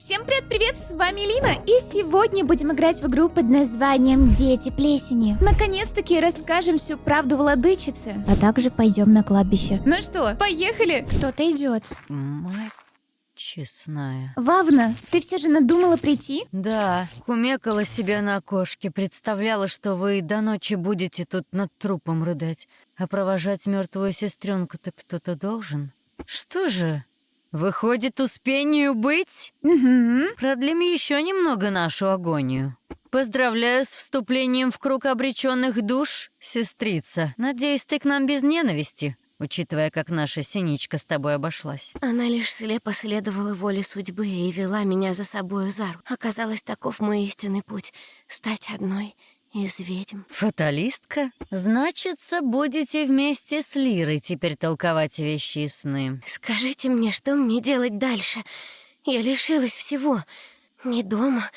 Всем привет, с вами Лина, и сегодня будем играть в игру под названием «Дети плесени». Наконец-таки расскажем всю правду владычице, а также пойдем на кладбище. Ну что, поехали? Кто-то идет. Мать честная. Вавна, ты все же надумала прийти? Да, кумекала себя на окошке, представляла, что вы до ночи будете тут над трупом рыдать, а провожать мертвую сестренку-то кто-то должен. Что же, выходит, успению быть? Угу. Продлим еще немного нашу агонию. Поздравляю с вступлением в круг обреченных душ, сестрица. Надеюсь, ты к нам без ненависти, учитывая, как наша Синичка с тобой обошлась. Она лишь слепо следовала воле судьбы и вела меня за собою за руку. Оказалось, таков мой истинный путь — стать одной из ведьм. Фаталистка? Значится, будете вместе с Лирой теперь толковать вещи и сны. Скажите мне, что мне делать дальше? Я лишилась всего. Ни дома,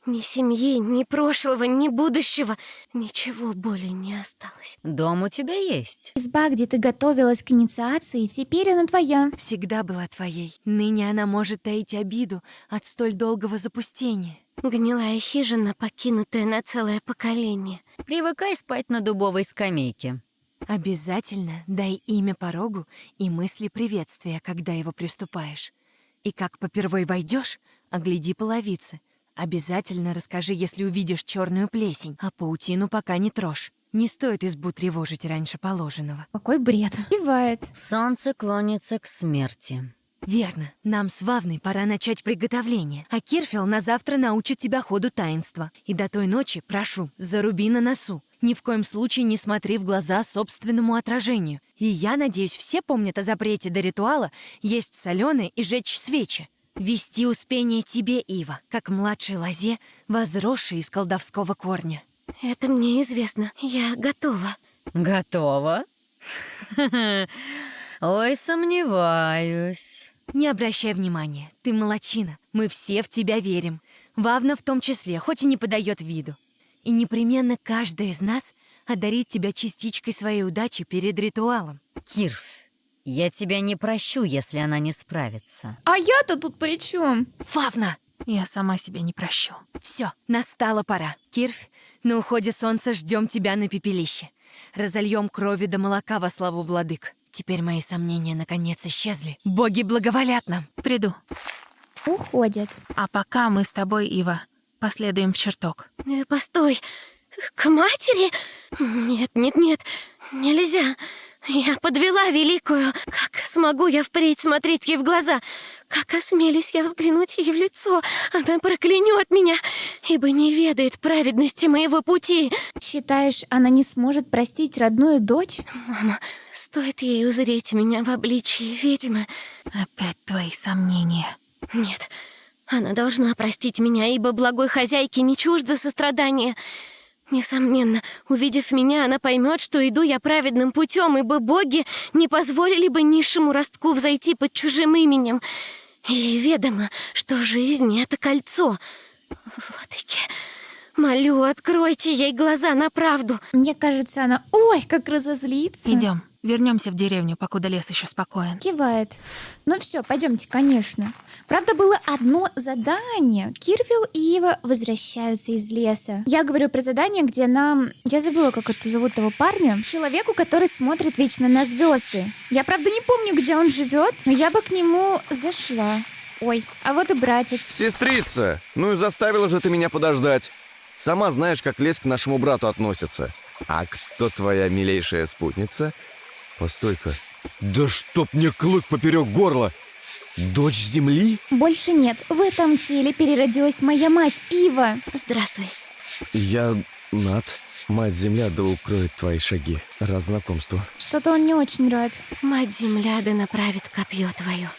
ни семьи, ни прошлого, ни будущего. Ничего более не осталось. Дом у тебя есть. Изба, где ты готовилась к инициации, теперь она твоя. Всегда была твоей. Ныне она может таить обиду от столь долгого запустения. Гнилая хижина, покинутая на целое поколение. Привыкай спать на дубовой скамейке. Обязательно дай имя порогу и мысли приветствия, когда его приступаешь. И как попервой войдешь, огляди половицы. Обязательно расскажи, если увидишь черную плесень, а паутину пока не трожь. Не стоит избу тревожить раньше положенного. Какой бред. Кивает. Солнце клонится к смерти. Верно. Нам с Вавной пора начать приготовление, а Кирфел на завтра научит тебя ходу таинства. И до той ночи, прошу, заруби на носу. Ни в коем случае не смотри в глаза собственному отражению. И я надеюсь, все помнят о запрете до ритуала есть соленые и жечь свечи. Вести успение тебе, Ива, как младшей лозе, возросшей из колдовского корня. Это мне известно. Я готова. Готово? Ой, сомневаюсь. Не обращай внимания, ты молодчина. Мы все в тебя верим. Вавна в том числе, хоть и не подает виду. И непременно каждая из нас одарит тебя частичкой своей удачи перед ритуалом. Кирф, я тебя не прощу, если она не справится. А я-то тут при чем? Вавна! Я сама себя не прощу. Все, настала пора. Кирф, на уходе солнца ждем тебя на пепелище. Разольем крови до молока во славу владык. Теперь мои сомнения наконец исчезли. Боги благоволят нам. Приду. Уходят. А пока мы с тобой, Ива, последуем в чертог. Постой. К матери? Нет, нельзя. Я подвела великую. Как смогу я впредь смотреть ей в глаза? Как осмелюсь я взглянуть ей в лицо? Она проклянет меня, ибо не ведает праведности моего пути. Считаешь, она не сможет простить родную дочь? Мама, стоит ей узреть меня в обличии ведьмы. Опять твои сомнения. Нет, она должна простить меня, ибо благой хозяйке не чуждо сострадание. Несомненно, увидев меня, она поймет, что иду я праведным путем, ибо боги не позволили бы низшему ростку взойти под чужим именем. Ей ведомо, что жизнь — это кольцо. Владыки, молю, откройте ей глаза на правду. Мне кажется, она... Ой, как разозлится. Идем, вернемся в деревню, покуда лес еще спокоен. Кивает. Ну все, пойдемте, конечно. Правда, было одно задание. Кирфил и Ива возвращаются из леса. Я говорю про задание, где нам... Я забыла, как это зовут того парня. Человеку, который смотрит вечно на звезды. Я, правда, не помню, где он живет, но я бы к нему зашла. Ой, а вот и братец. Сестрица, ну и заставила же ты меня подождать. Сама знаешь, как лес к нашему брату относится. А кто твоя милейшая спутница? Постой-ка. Да чтоб мне клык поперек горла! Дочь земли? Больше нет. В этом теле переродилась моя мать, Ива. Здравствуй. Я Нат. Мать-Земля да укроет твои шаги. Рад знакомству. Что-то он не очень рад. Мать-земля да направит копье твое.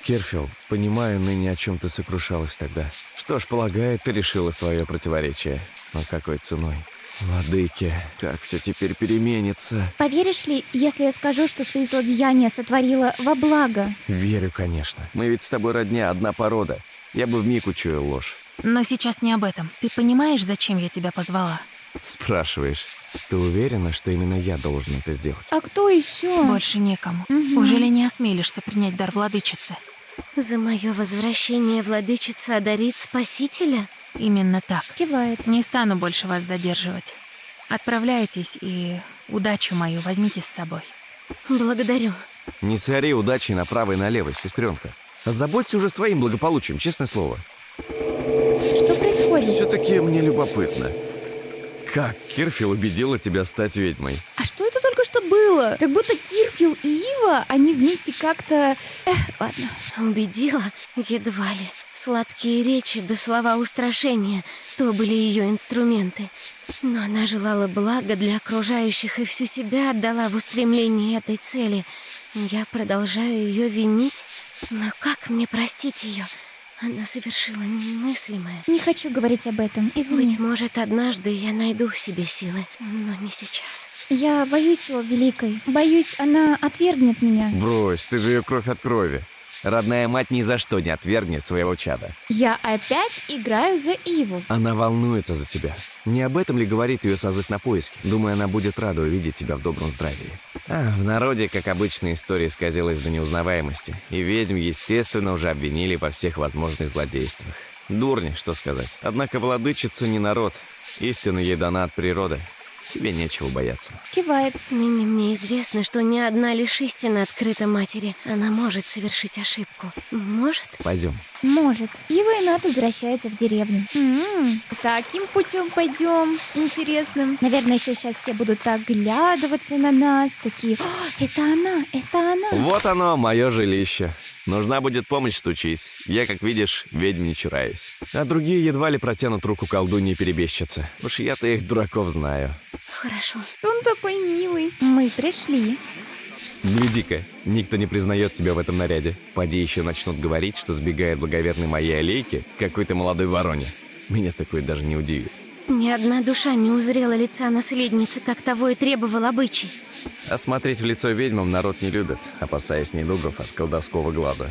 Кирфил, понимаю, ныне о чем ты сокрушалась тогда. Что ж, полагаю, ты решила свое противоречие. Но какой ценой? Владыки, как все теперь переменится. Поверишь ли, если я скажу, что свои злодеяния сотворила во благо? Верю, конечно. Мы ведь с тобой родня, одна порода. Я бы вмиг учуял ложь. Но сейчас не об этом. Ты понимаешь, зачем я тебя позвала? Спрашиваешь, ты уверена, что именно я должен это сделать? А кто еще? Больше некому. Мгм. Уже ли не осмелишься принять дар владычицы? За мое возвращение владычица одарит спасителя? Именно так. Кивает. Не стану больше вас задерживать. Отправляйтесь и удачу мою возьмите с собой. Благодарю. Не сори удачей направо и налево, сестренка. Озаботься уже своим благополучием, честное слово. Что происходит? Все-таки мне любопытно. Как Кирфил убедила тебя стать ведьмой? А что это только что было? Как будто Кирфил и Ива, они вместе как-то... ладно. Убедила? Едва ли. Сладкие речи да слова устрашения — то были ее инструменты. Но она желала блага для окружающих и всю себя отдала в устремлении этой цели. Я продолжаю ее винить, но как мне простить ее? Она совершила немыслимое. Не хочу говорить об этом, извини. Быть может, однажды я найду в себе силы, но не сейчас. Я боюсь его великой. Боюсь, она отвергнет меня. Брось, ты же ее кровь от крови. Родная мать ни за что не отвергнет своего чада. Я опять играю за Иву. Она волнуется за тебя. Не об этом ли говорит ее созыв на поиски? Думаю, она будет рада увидеть тебя в добром здравии. В народе, как обычно, история исказилась до неузнаваемости. И ведьм, естественно, уже обвинили во всех возможных злодействах. Дурни, что сказать. Однако владычица не народ. Истина ей дана от природы. Тебе нечего бояться. Кивает. Ныне мне известно, что ни одна лишь истина открыта матери. Она может совершить ошибку. Может? Пойдем. Может. Ива и Нат возвращаются в деревню. С таким путем пойдем. Интересным. Наверное, еще сейчас все будут оглядываться на нас. Такие, это она, это она. Вот оно, мое жилище. Нужна будет помощь, стучись. Я, как видишь, ведьм не чураюсь. А другие едва ли протянут руку колдуньи и перебежчицы. Уж я-то их дураков знаю. Хорошо. Он такой милый. Мы пришли. Гляди-ка, никто не признает тебя в этом наряде. Поди еще начнут говорить, что сбегает благоверной моей аллейке какой-то молодой вороне. Меня такое даже не удивит. Ни одна душа не узрела лица наследницы, как того и требовал обычай. А смотреть в лицо ведьмам народ не любит, опасаясь недугов от колдовского глаза.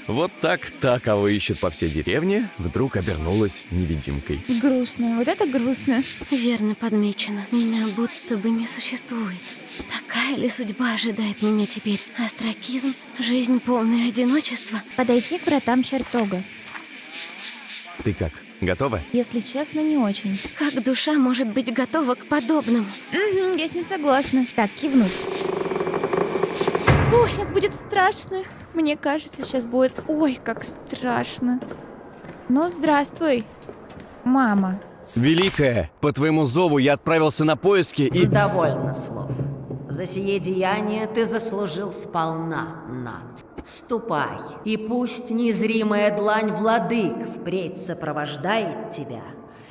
Вот так та, кого ищут по всей деревне, вдруг обернулась невидимкой. Грустно. Вот это грустно. Верно подмечено. Меня будто бы не существует. Такая ли судьба ожидает меня теперь? Остракизм? Жизнь полная одиночества? Подойти к вратам чертога. Ты как, готова? Если честно, не очень. Как душа может быть готова к подобному? Я с ней согласна. Так, кивнуть. Ой, сейчас будет страшно. Мне кажется, сейчас будет... Ой, как страшно. Ну, здравствуй, мама. Великая, по твоему зову я отправился на поиски и... Довольно слов. За сие деяние ты заслужил сполна, Нат. Ступай, и пусть незримая длань владык впредь сопровождает тебя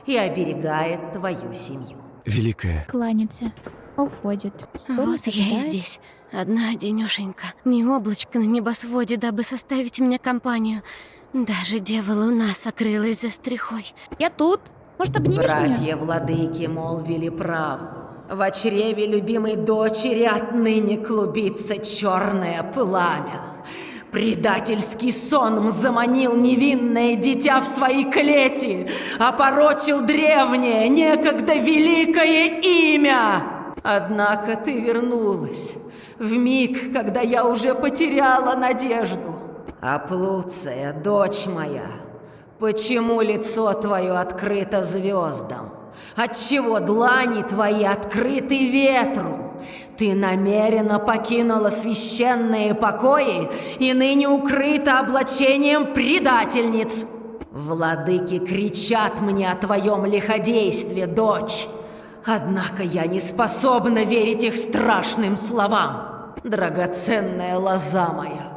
и оберегает твою семью. Великая. Кланяться. Уходит. Что Вот нас я и ожидает? здесь. Одна одинешенька. Ни облачко на небосводе, дабы составить мне компанию. Даже дева луна сокрылась за стрихой. Я тут. Может, обнимешь меня? Братья владыки молвили правду. В чреве любимой дочери отныне клубится черное пламя. Предательский сон заманил невинное дитя в свои клети, опорочил древнее, некогда великое имя. Однако ты вернулась в миг, когда я уже потеряла надежду. Аплуция, дочь моя, почему лицо твое открыто звездам? Отчего длани твои открыты ветру? Ты намеренно покинула священные покои и ныне укрыта облачением предательниц. Владыки кричат мне о твоем лиходействе, дочь. Однако я не способна верить их страшным словам. Драгоценная лоза моя,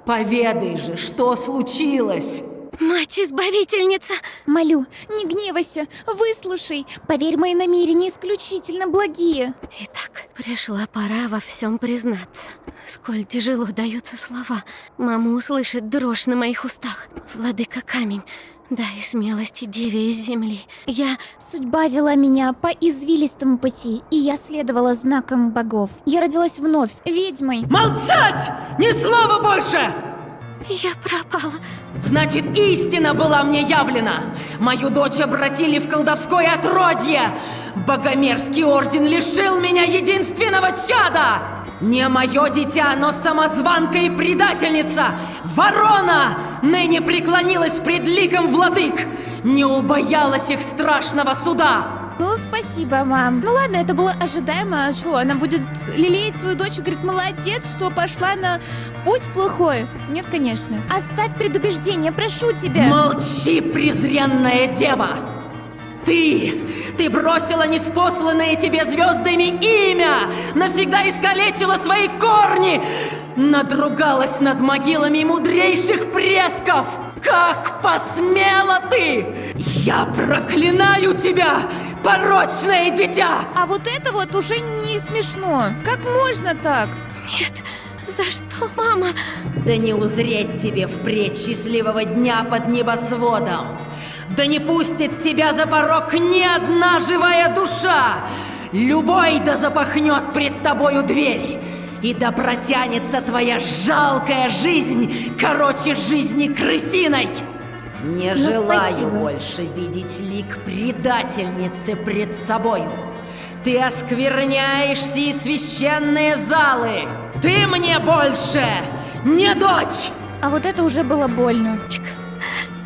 поведай же, что случилось? Мать-избавительница! Молю, не гневайся, выслушай. Поверь, мои намерения исключительно благие. Итак, пришла пора во всем признаться. Сколь тяжело даются слова. Мама услышит дрожь на моих устах. Владыка камень, дай смелости деве из земли. Судьба вела меня по извилистому пути, и я следовала знакам богов. Я родилась вновь, ведьмой. Молчать! Ни слова больше! Я пропала. Значит, истина была мне явлена. Мою дочь обратили в колдовское отродье. Богомерзкий орден лишил меня единственного чада. Не мое дитя, но самозванка и предательница! Ворона! Ныне преклонилась пред ликом владык! Не убоялась их страшного суда! Ну, спасибо, мам. Ну ладно, это было ожидаемо. А что, она будет лелеять свою дочь и говорит, молодец, что пошла на путь плохой? Нет, конечно. Оставь предубеждение, прошу тебя. Молчи, презренная дева! Ты бросила неспосланное тебе звездами имя! Навсегда искалечила свои корни! Надругалась над могилами мудрейших предков! Как посмела ты! Я проклинаю тебя, порочное дитя! А вот это вот уже не смешно. Как можно так? Нет, за что, мама? Да не узреть тебе впредь счастливого дня под небосводом! Да не пустит тебя за порог ни одна живая душа! Любой да запахнет пред тобою дверь! И да протянется твоя жалкая жизнь короче жизни крысиной! Не желаю спасибо. больше видеть лик предательницы пред собою! Ты оскверняешь сии священные залы! Ты мне больше не дочь! А вот это уже было больно.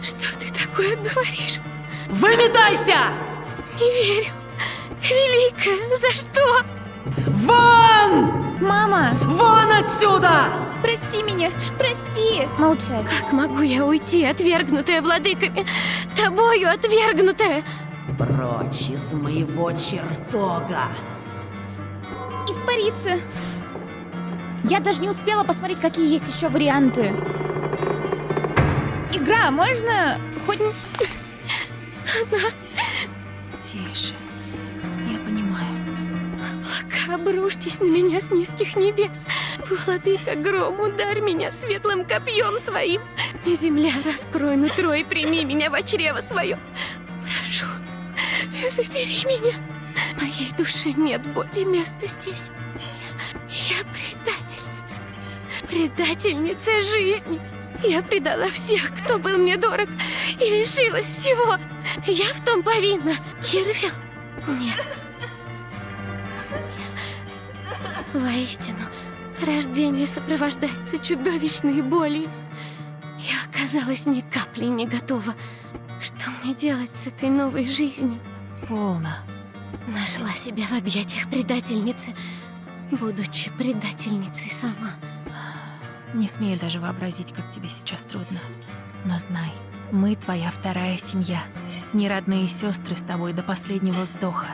Что ты такое говоришь? Выметайся! Не верю. Великая, за что? Вон! Мама, Вон отсюда! прости меня, прости. Молчать. Как могу я уйти, отвергнутая владыками? Тобою отвергнутая? Прочь из моего чертога! Испариться. Я даже не успела посмотреть, какие есть еще варианты. Игра, можно хоть... Тише. Я понимаю. Облака, обрушьтесь на меня с низких небес. Владыка гром, ударь меня светлым копьем своим. Земля, раскрой нутро и прими меня в чрево свое. Прошу, забери меня. Моей душе нет боли места здесь. Я предательница. Предательница жизни. Я предала всех, кто был мне дорог, и лишилась всего. Я в том повинна. Кирфил? Нет. Воистину, рождение сопровождается чудовищной болью. Я оказалась ни капли не готова. Что мне делать с этой новой жизнью? Полно. Нашла себя в объятиях предательницы, будучи предательницей сама. Не смею даже вообразить, как тебе сейчас трудно. Но знай, мы твоя вторая семья. Не родные сестры с тобой до последнего вздоха.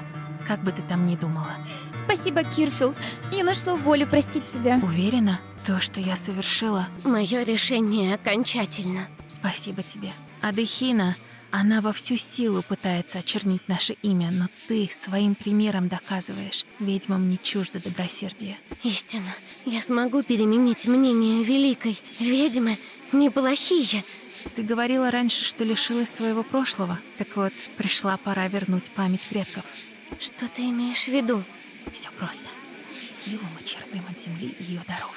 Как бы ты там ни думала. Спасибо, Кирфил. Я нашла волю простить тебя. Уверена, то, что я совершила, Мое решение окончательно. спасибо тебе. Адехина, она во всю силу пытается очернить наше имя, но ты своим примером доказываешь, ведьмам не чуждо добросердие. Истинно, я смогу переменить мнение великой. Ведьмы неплохие. Ты говорила раньше, что лишилась своего прошлого. Так вот, пришла пора вернуть память предков. Что ты имеешь в виду? Все просто. Силу мы черпаем от земли и ее даров,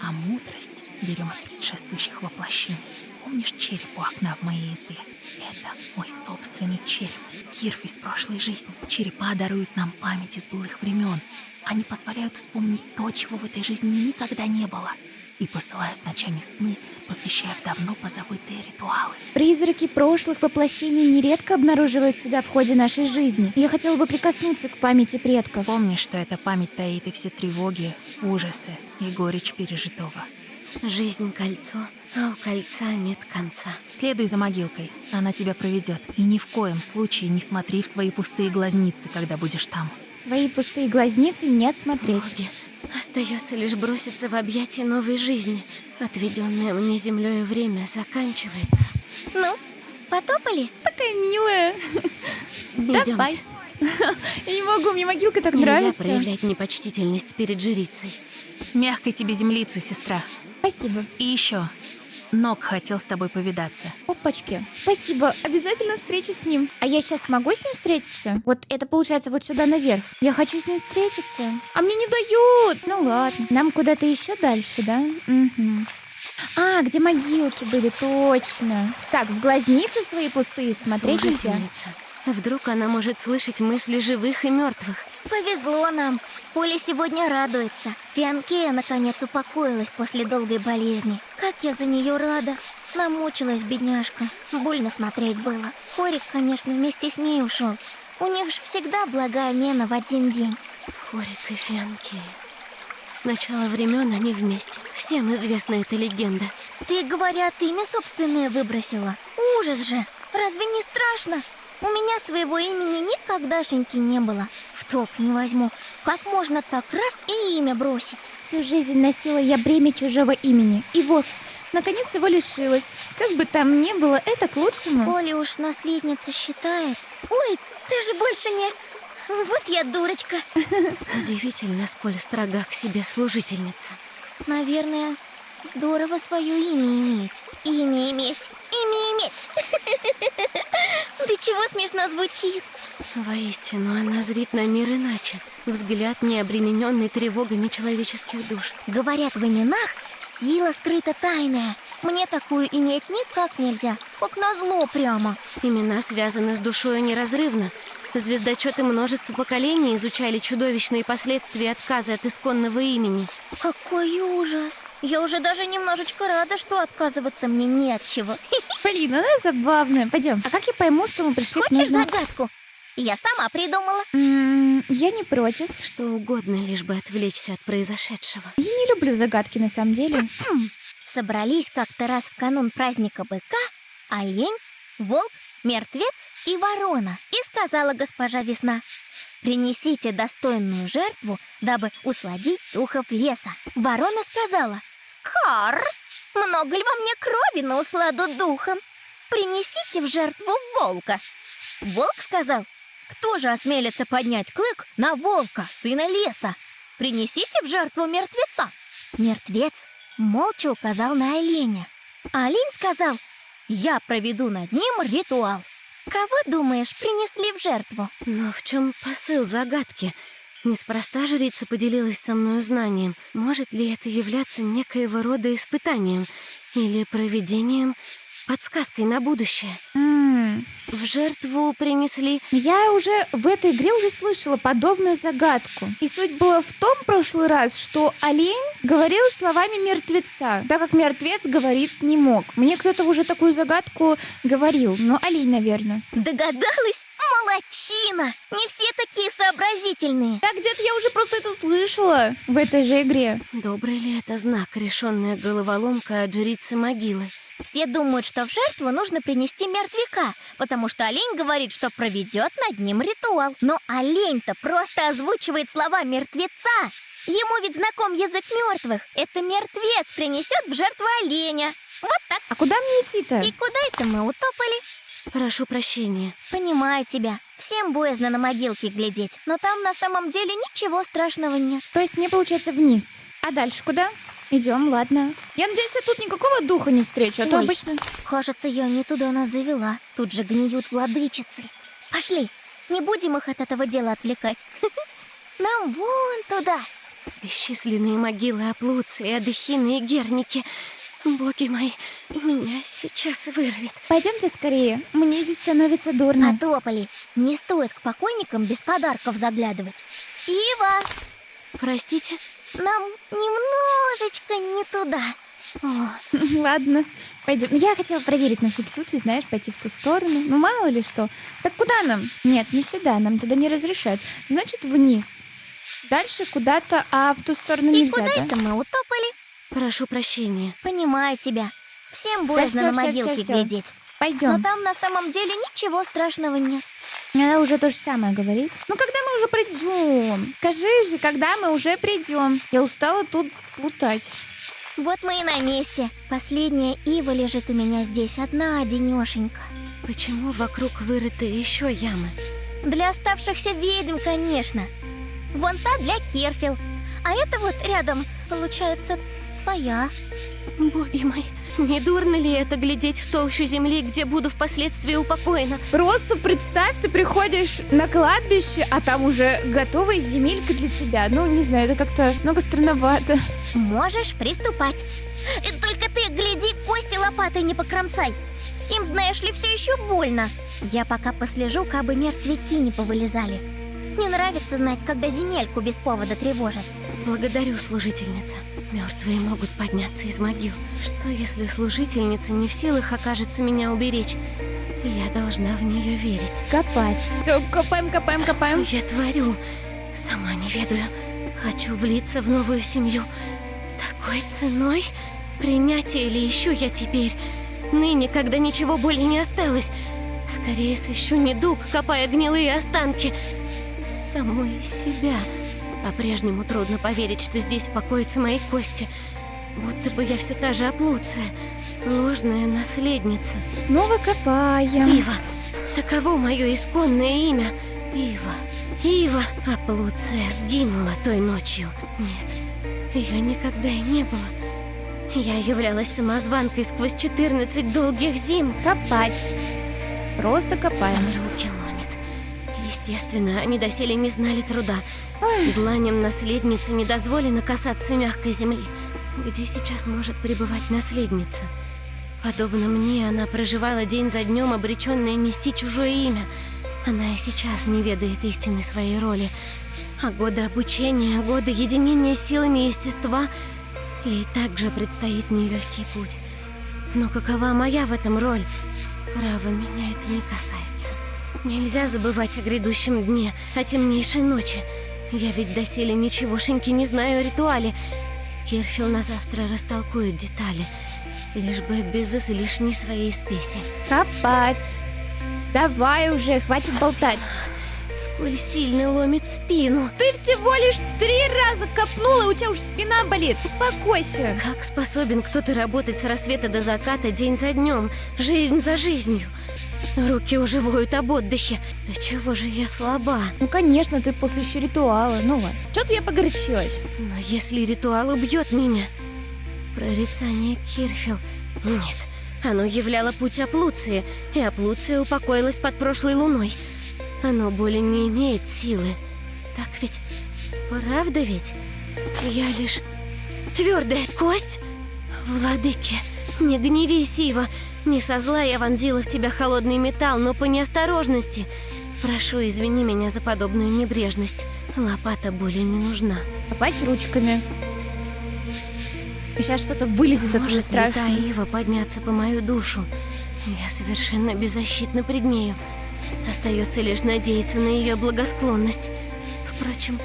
а мудрость берем от предшествующих воплощений. Помнишь череп у окна в моей избе? Это мой собственный череп. Кирф из прошлой жизни. Черепа даруют нам память из былых времен. Они позволяют вспомнить то, чего в этой жизни никогда не было. И посылают ночами сны, посвящая в давно позабытые ритуалы. Призраки прошлых воплощений нередко обнаруживают себя в ходе нашей жизни. Я хотела бы прикоснуться к памяти предков. Помни, что эта память таит и все тревоги, ужасы и горечь пережитого. Жизнь кольцо, а у кольца нет конца. Следуй за могилкой, она тебя проведет. И ни в коем случае не смотри в свои пустые глазницы, когда будешь там. Свои пустые глазницы не смотреть. Боги, остается лишь броситься в объятия новой жизни. Отведенное мне землей время заканчивается. Ну, потопали? Такая милая. Идемте. Давай. Я не могу, мне могилка так Нельзя нравится. проявлять непочтительность перед жрицей. Мягкой тебе землицы, сестра. Спасибо. И еще. Нок хотел с тобой повидаться. Опачки. Спасибо. Обязательно встреча с ним. А я сейчас могу с ним встретиться? Вот это получается вот сюда наверх. Я хочу с ним встретиться. А мне не дают. Ну ладно. Нам куда-то еще дальше, да? Угу. А, где могилки были, точно. Так, в глазницы свои пустые смотреть нельзя. Служительница, Вдруг она может слышать мысли живых и мертвых. Повезло нам. Оля сегодня радуется. Фианкея наконец упокоилась после долгой болезни. Как я за нее рада. Намучилась бедняжка. Больно смотреть было. Хорик, конечно, вместе с ней ушел. У них же всегда благая мена в один день. Хорик и Фианкея. С начала времен они вместе. Всем известна эта легенда. Ты, говорят, имя собственное выбросила. Ужас же. Разве не страшно? У меня своего имени никогдашеньки не было. В толк не возьму. Как можно так раз и имя бросить? Всю жизнь носила я бремя чужого имени. И вот, наконец его лишилась. Как бы там ни было, это к лучшему. Оля уж наследница считает. Ой, ты же больше не... Вот я дурочка. Удивительно, сколь строга к себе служительница. Наверное, здорово свое имя иметь. Имя иметь. Имя иметь. Да чего смешно звучит. Воистину, она зрит на мир иначе. Взгляд, не обремененный тревогами человеческих душ. Говорят, в именах сила скрыта тайная. Мне такую иметь никак нельзя. Как назло прямо. Имена связаны с душою неразрывно. Звездочеты множества поколений изучали чудовищные последствия отказа от исконного имени. Какой ужас. Я уже даже немножечко рада, что отказываться мне не от чего. Блин, она забавная. Пойдем. А как я пойму, что мы пришли к Хочешь нужному... загадку? Я сама придумала. Я не против. Что угодно, лишь бы отвлечься от произошедшего. Я не люблю загадки на самом деле. Собрались как-то раз в канун праздника быка олень, волк, мертвец и ворона. И сказала госпожа Весна: принесите достойную жертву, дабы усладить духов леса. Ворона сказала: кар, много ли во мне крови на усладу духом? Принесите в жертву волка. Волк сказал: кто же осмелится поднять клык на волка, сына леса? Принесите в жертву мертвеца. Мертвец молча указал на оленя. А олень сказал: я проведу над ним ритуал. Кого, думаешь, принесли в жертву? Но в чем посыл загадки? Неспроста жрица поделилась со мною знанием. Может ли это являться некоего рода испытанием или провидением, подсказкой на будущее? В жертву принесли... Я уже в этой игре уже слышала подобную загадку. И суть была в том прошлый раз, что олень говорил словами мертвеца, так как мертвец говорить не мог. Мне кто-то уже такую загадку говорил, но олень, наверное. Догадалась? Молодчина! Не все такие сообразительные. Так, где-то я уже просто это слышала в этой же игре. Добрый ли это знак, решенная головоломка от жрицы могилы? Все думают, что в жертву нужно принести мертвяка, потому что олень говорит, что проведет над ним ритуал. Но олень-то просто озвучивает слова мертвеца. Ему ведь знаком язык мертвых. Это мертвец принесет в жертву оленя. Вот так. А куда мне идти-то? И куда это мы утопали? Прошу прощения. Понимаю тебя. Всем боязно на могилки глядеть. Но там на самом деле ничего страшного нет. То есть мне получается вниз. А дальше куда? Идем, ладно. Я надеюсь, я тут никакого духа не встречу, а то Ой. обычно... Кажется, я не туда нас завела. Тут же гниют владычицы. Пошли, не будем их от этого дела отвлекать. Нам вон туда. Бесчисленные могилы Аплуции, Адыхины и Герники. Боги мои, меня сейчас вырвет. Пойдемте скорее, мне здесь становится дурно. Отопали. Не стоит к покойникам без подарков заглядывать. Ива, Простите? нам немножечко не туда. О, Ладно, пойдем. Я хотела проверить на всякий случай, знаешь, пойти в ту сторону. Ну, мало ли что. Так куда нам? Нет, не сюда, нам туда не разрешают. Значит, вниз. Дальше куда-то, а в ту сторону И нельзя, куда да? это мы утопали? прошу прощения. Понимаю тебя. Всем боязно всё, на всё, могилки всё. глядеть. Пойдем. Но там на самом деле ничего страшного нет. Она уже то же самое говорит. Ну, когда мы уже придем? Скажи же, когда мы уже придем? Я устала тут плутать. Вот мы и на месте. Последняя ива лежит у меня здесь одна, одинешенька. Почему вокруг вырыты еще ямы? Для оставшихся ведьм, конечно. Вон та для Керфил. А это вот рядом, получается, твоя. Боги мои, не дурно ли это глядеть в толщу земли, где буду впоследствии упокоена? Просто представь, ты приходишь на кладбище, а там уже готовая земелька для тебя. Ну, не знаю, это как-то много странновато. Можешь приступать. Только ты гляди, кости лопатой не покромсай. Им, знаешь ли, все еще больно. Я пока послежу, кабы мертвяки не повылезали. Не нравится знать, когда земельку без повода тревожат. Благодарю, служительница. Мертвые могут подняться из могил. Что, если служительница не в силах окажется меня уберечь? Я должна в нее верить. Копать. Копаем, копаем, копаем. Что я творю? Сама не ведаю. Хочу влиться в новую семью. Такой ценой? Принятие ли ищу я теперь? Ныне, когда ничего более не осталось. Скорее сыщу недуг, копая гнилые останки. Самой себя. По-прежнему трудно поверить, что здесь покоятся мои кости. Будто бы я все та же Аплуция. Ложная наследница. Снова копаем. Ива. Таково мое исконное имя. Ива. Ива. Аплуция сгинула той ночью. Нет, ее никогда и не было. Я являлась самозванкой сквозь 14 долгих зим. Копать. Просто копаем. Руки ломит. Естественно, они доселе не знали труда. Дланям наследницы не дозволено касаться мягкой земли. Где сейчас может пребывать наследница? Подобно мне, она проживала день за днем, обреченная нести чужое имя. Она и сейчас не ведает истины своей роли. А годы обучения, годы единения с силами естества, ей также предстоит нелегкий путь. Но какова моя в этом роль? Право, меня это не касается. Нельзя забывать о грядущем дне, о темнейшей ночи. Я ведь доселе ничегошеньки не знаю о ритуале. Кирфил на завтра растолкует детали, лишь бы без излишней своей спеси. Копать. Давай уже, хватит болтать. Сколь сильно ломит спину. Ты всего лишь 3 раза копнула, и у тебя уж спина болит. Успокойся. Как способен кто-то работать с рассвета до заката день за днем, жизнь за жизнью? Руки уже воют об отдыхе. Да чего же я слаба? Ну, конечно, ты после еще ритуала. Ну ладно. Что-то я погорячилась. Но если ритуал убьет меня... Прорицание Кирфил... Нет, оно являло путь Аплуции, и Аплуция упокоилась под прошлой луной. Оно более не имеет силы. Так ведь? Правда ведь? Я лишь... Твердая кость? Владыки, не гневись, Ива. Не со зла я вонзила в тебя холодный металл, но по неосторожности. Прошу, извини меня за подобную небрежность. Лопата более не нужна. Копать ручками. И сейчас что-то вылезет оттуда Может ли та страшно. Ива подняться по мою душу? Я совершенно беззащитна пред нею. Остается лишь надеяться на ее благосклонность. Впрочем,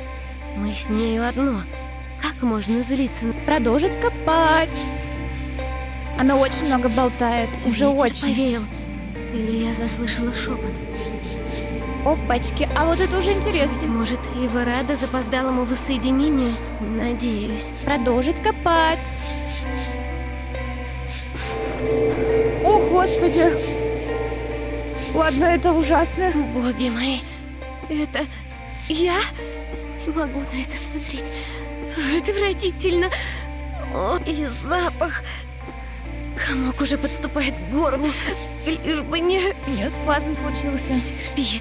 мы с нею одно. Как можно злиться на... Продолжить копать. Она очень много болтает. Уже Ветер очень. повеял. Или я заслышала шепот. Опачки. А вот это уже Быть интересно. может, Ива рада запоздалому воссоединению? Надеюсь. Продолжить копать. О, Господи. Ладно, это ужасно. Боги мои, это я? Не могу на это смотреть. Отвратительно. О, и запах. Комок уже подступает к горлу. Лишь бы не... У нее спазм случился. Терпи,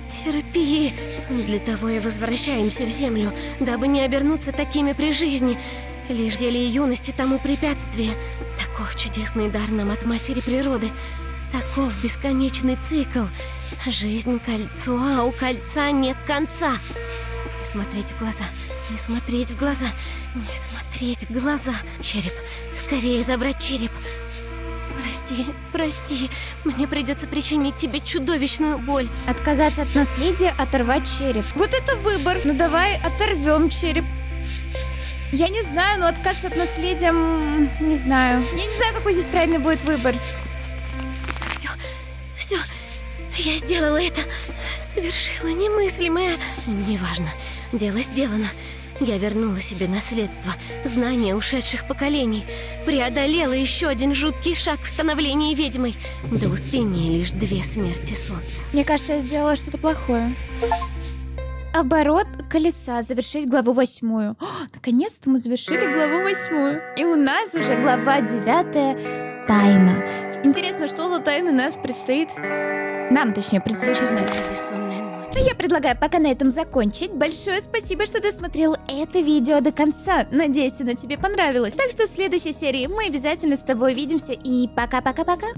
терпи. Для того и возвращаемся в землю, дабы не обернуться такими при жизни. Лишь зелье юности тому препятствие. Таков чудесный дар нам от матери природы. Таков бесконечный цикл. Жизнь кольцо, а у кольца нет конца. Не смотреть в глаза, не смотреть в глаза, не смотреть в глаза. Череп, скорее забрать череп. Прости, прости, мне придется причинить тебе чудовищную боль. Отказаться от наследия, оторвать череп. Вот это выбор. Ну давай оторвем череп. Я не знаю, но отказ от наследия... Не знаю. Я не знаю, какой здесь правильный будет выбор. Все, я сделала это. Совершила немыслимое. Неважно, дело сделано. Я вернула себе наследство, знания ушедших поколений. Преодолела еще один жуткий шаг в становлении ведьмой. До успения лишь 2 смерти солнца. Мне кажется, я сделала что-то плохое. Оборот колеса. Завершить главу 8. Наконец-то мы завершили главу 8. И у нас уже глава 9. Тайна. Интересно, что за тайна нас предстоит? Нам, точнее, предстоит узнать. Бессонная ночь. А я предлагаю пока на этом закончить. Большое спасибо, что досмотрел это видео до конца. Надеюсь, оно тебе понравилось. Так что в следующей серии мы обязательно с тобой увидимся. И пока-пока-пока.